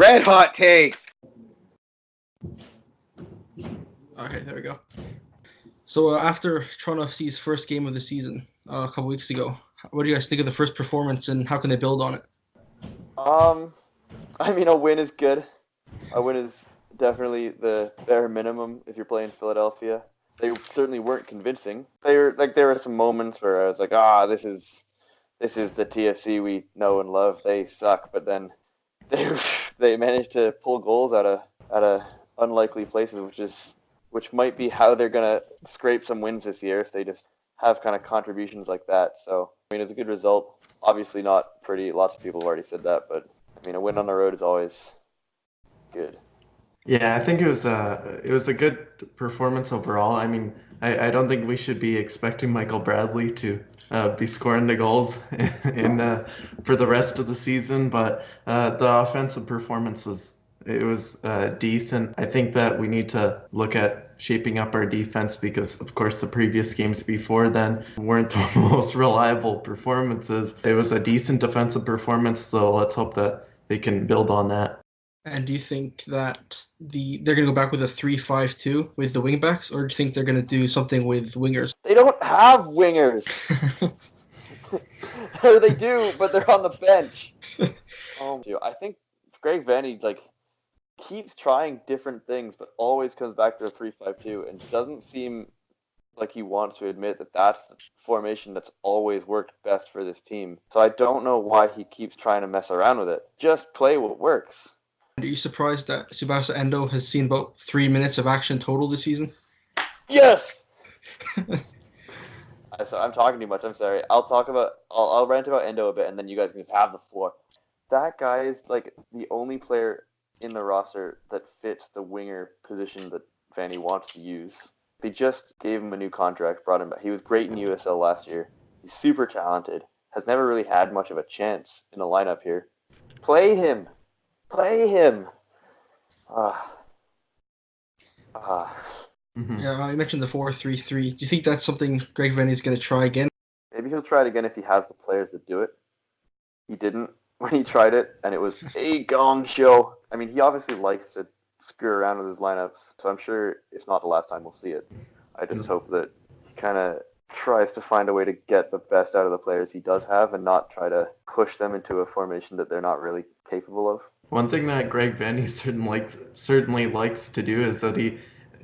Red hot takes. Okay, there we go. So after Toronto FC's first game of the season a couple weeks ago, what do you guys think of the first performance and how can they build on it? I mean, a win is good. A win is definitely the bare minimum if you're playing Philadelphia. They certainly weren't convincing. There were some moments where I was like, this is the TFC we know and love. They suck, but then they managed to pull goals out of unlikely places, which might be how they're gonna scrape some wins this year if they just have kind of contributions like that. So I mean, it's a good result. Obviously not pretty. Lots of people have already said that, but I mean, a win on the road is always good. Yeah, I think it was a good performance overall. I mean, I don't think we should be expecting Michael Bradley to be scoring the goals in for the rest of the season, but the offensive performance was decent. I think that we need to look at shaping up our defense because, of course, the previous games before then weren't the most reliable performances. It was a decent defensive performance, though. Let's hope that they can build on that. And do you think that they're going to go back with a 3-5-2 with the wingbacks, or do you think they're going to do something with wingers? They don't have wingers. Or they do, but they're on the bench. I think Greg Vanney keeps trying different things, but always comes back to a 3-5-2, and doesn't seem like he wants to admit that that's the formation that's always worked best for this team. So I don't know why he keeps trying to mess around with it. Just play what works. Are you surprised that Tsubasa Endo has seen about 3 minutes of action total this season? Yes! I'm talking too much. I'm sorry. I'll rant about Endo a bit, and then you guys can just have the floor. That guy is like the only player in the roster that fits the winger position that Vanny wants to use. They just gave him a new contract, brought him back. He was great in USL last year. He's super talented. Has never really had much of a chance in the lineup here. Play him. Play him. Yeah, you mentioned the 4-3-3. Do you think that's something Greg Vanney's going to try again? Maybe he'll try it again if he has the players to do it. He didn't when he tried it, and it was a gong show. I mean, he obviously likes to screw around with his lineups, so I'm sure it's not the last time we'll see it. I just hope that he kind of tries to find a way to get the best out of the players he does have and not try to push them into a formation that they're not really capable of. One thing that Greg Vanney certainly likes to do is that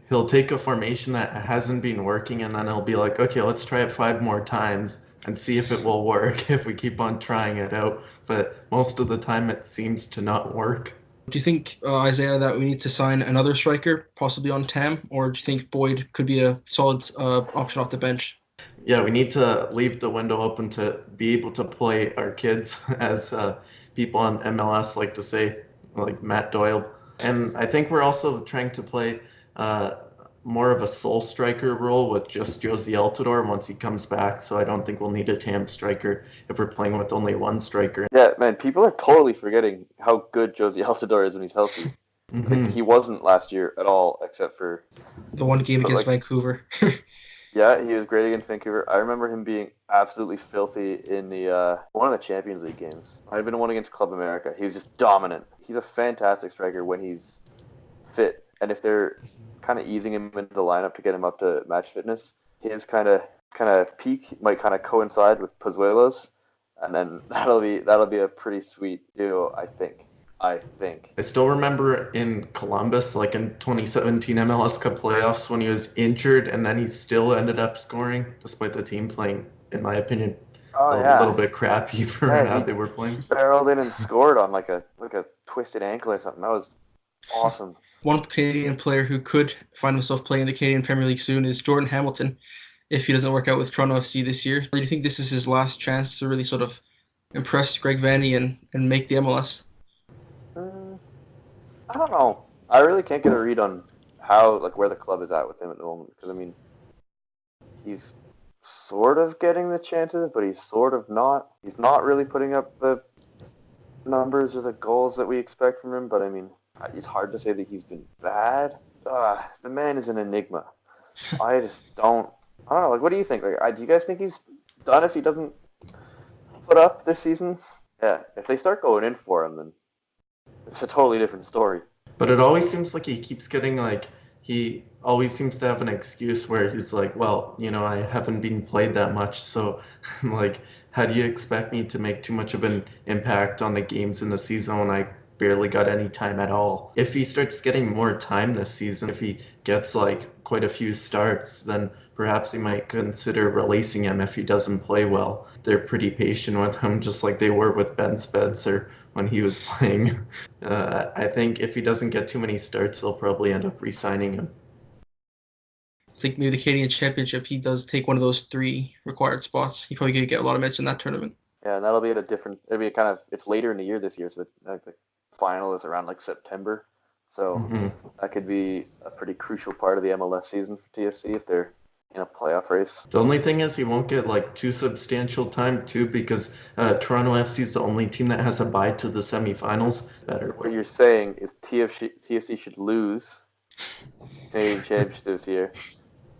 he'll take a formation that hasn't been working and then he'll be like, okay, let's try it 5 more times and see if it will work if we keep on trying it out. But most of the time it seems to not work. Do you think, Isaiah, that we need to sign another striker, possibly on TAM, or do you think Boyd could be a solid option off the bench? Yeah, we need to leave the window open to be able to play our kids, as people on MLS like to say, like Matt Doyle. And I think we're also trying to play more of a sole striker role with just Josie Altidore once he comes back. So I don't think we'll need a TAM striker if we're playing with only one striker. Yeah, man, people are totally forgetting how good Josie Altidore is when he's healthy. Like, he wasn't last year at all, except for the one game against Vancouver. Yeah, he was great against Vancouver. I remember him being absolutely filthy in the one of the Champions League games. Might have been one against Club America. He was just dominant. He's a fantastic striker when he's fit. And if they're kind of easing him into the lineup to get him up to match fitness, his kind of peak might kind of coincide with Pozuelo's, and then that'll be a pretty sweet duo, I think. I still remember in Columbus, like in 2017 MLS Cup playoffs, when he was injured and then he still ended up scoring, despite the team playing, in my opinion, a little bit crappy for how they were playing. He barreled in and scored on like a twisted ankle or something. That was awesome. One Canadian player who could find himself playing in the Canadian Premier League soon is Jordan Hamilton, if he doesn't work out with Toronto FC this year. Do you think this is his last chance to really sort of impress Greg Vanney and make the MLS? I don't know. I really can't get a read on where the club is at with him at the moment, because I mean, he's sort of getting the chances, but he's sort of not. He's not really putting up the numbers or the goals that we expect from him. But I mean, it's hard to say that he's been bad. The man is an enigma. I just don't. I don't know. Like, what do you think? Like, do you guys think he's done if he doesn't put up this season? Yeah, if they start going in for him, then it's a totally different story. But it always seems like he keeps getting like he always seems to have an excuse where he's like, well, I haven't been played that much, so like, how do you expect me to make too much of an impact on the games in the season when I barely got any time at all? If he starts getting more time this season, if he gets like quite a few starts, then perhaps they might consider releasing him if he doesn't play well. They're pretty patient with him, just like they were with Ben Spencer when he was playing. I think if he doesn't get too many starts, they'll probably end up re-signing him. I think maybe the Canadian Championship, he does take one of those 3 required spots. He probably could get a lot of minutes in that tournament. Yeah, and that'll be at a different. It'll be it's later in the year this year, so the final is around like September. So that could be a pretty crucial part of the MLS season for TFC if they're in a playoff race. The only thing is he won't get like too substantial time too, because Toronto FC is the only team that has a bye to the semifinals. What you're saying is TFC should lose Canadian Championship this year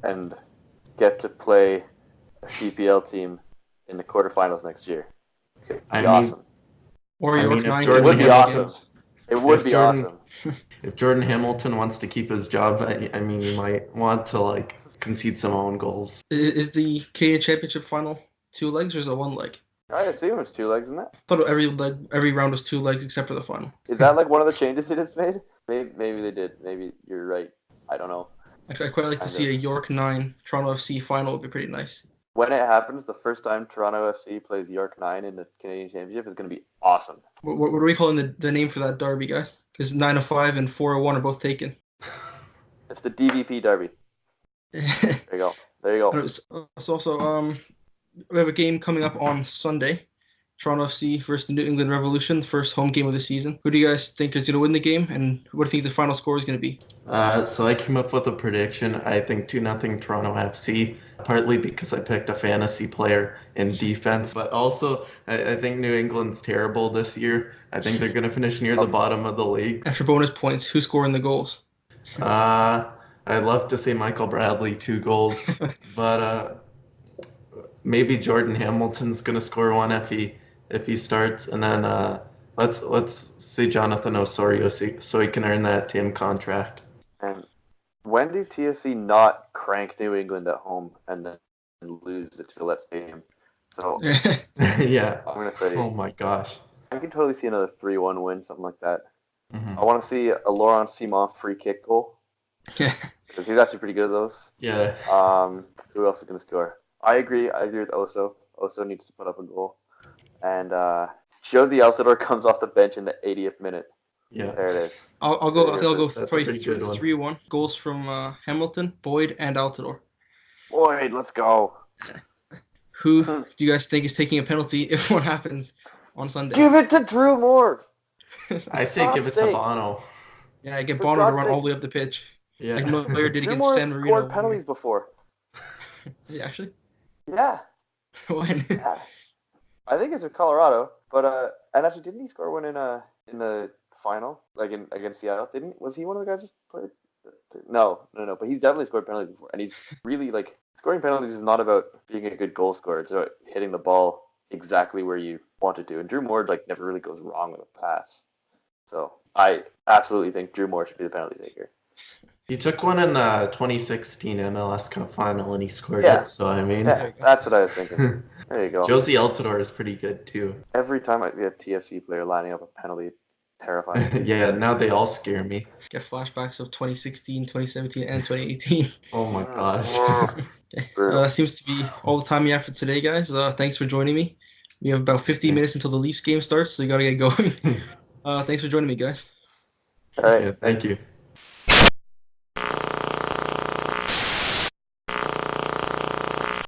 and get to play a CPL team in the quarterfinals next year. It'd be awesome. Or York 9. It would be awesome. It would be awesome. If Jordan Hamilton wants to keep his job, I mean, he might want to like concede some own goals. Is the Canadian Championship final 2 legs or is it 1 leg? I assume it's 2 legs, isn't it? I thought every round was 2 legs except for the final. Is that like one of the changes they just made? Maybe they did. Maybe you're right. I don't know. I'd quite like to see a York 9 Toronto FC final. Would be pretty nice. When it happens, the first time Toronto FC plays York 9 in the Canadian Championship is going to be awesome. What are we calling the name for that derby, guys? Because 905 and 401 are both taken. It's the DVP derby. There you go. So also, we have a game coming up on Sunday. Toronto FC versus the New England Revolution, first home game of the season. Who do you guys think is going to win the game, and what do you think the final score is going to be? So I came up with a prediction. I think 2-0 Toronto FC, partly because I picked a fantasy player in defense, but also I think New England's terrible this year. I think they're going to finish near the bottom of the league. After bonus points, who's scoring the goals? I'd love to say Michael Bradley, 2 goals, but maybe Jordan Hamilton's going to score 1 if he starts, and then let's say Jonathan Osorio so he can earn that team contract. And when do TFC not crank New England at home and then lose the Gillette Stadium? So yeah, I'm gonna say, oh my gosh, I can totally see another 3-1 win, something like that. I want to see a Laurent Simon free kick goal. Yeah, because he's actually pretty good at those. Yeah. Who else is gonna score? I agree with Oso. Oso needs to put up a goal. And Josie Altidore comes off the bench in the 80th minute. Yeah. There it is. I'll go probably 3-1. Goals from Hamilton, Boyd, and Altidore. Boyd, let's go. Who do you guys think is taking a penalty if one happens on Sunday? Give it to Drew Moore. I say give it to Bono. Yeah, get Bono to run all the way up the pitch. Yeah. Like Neuer did against San Marino. Drew Moore scored penalties before. Is he actually? Yeah. When? Yeah. I think it's with Colorado, but and actually, didn't he score one in the final, like against Seattle? Was he one of the guys that played? No. But he's definitely scored penalties before, and he's really like scoring penalties is not about being a good goal scorer. It's about hitting the ball exactly where you want it to. And Drew Moore never really goes wrong with a pass. So I absolutely think Drew Moore should be the penalty taker. He took one in the 2016 MLS Cup final and he scored it. So I mean, that's what I was thinking. There you go. Josie Altidore is pretty good too. Every time I see a TFC player lining up a penalty, it's terrifying. Yeah, now they all scare me. Get flashbacks of 2016, 2017, and 2018. Oh my gosh. Okay. Seems to be all the time you have for today, guys. Thanks for joining me. We have about 15 minutes until the Leafs game starts, so you got to get going. Thanks for joining me, guys. All right. Yeah, thank you.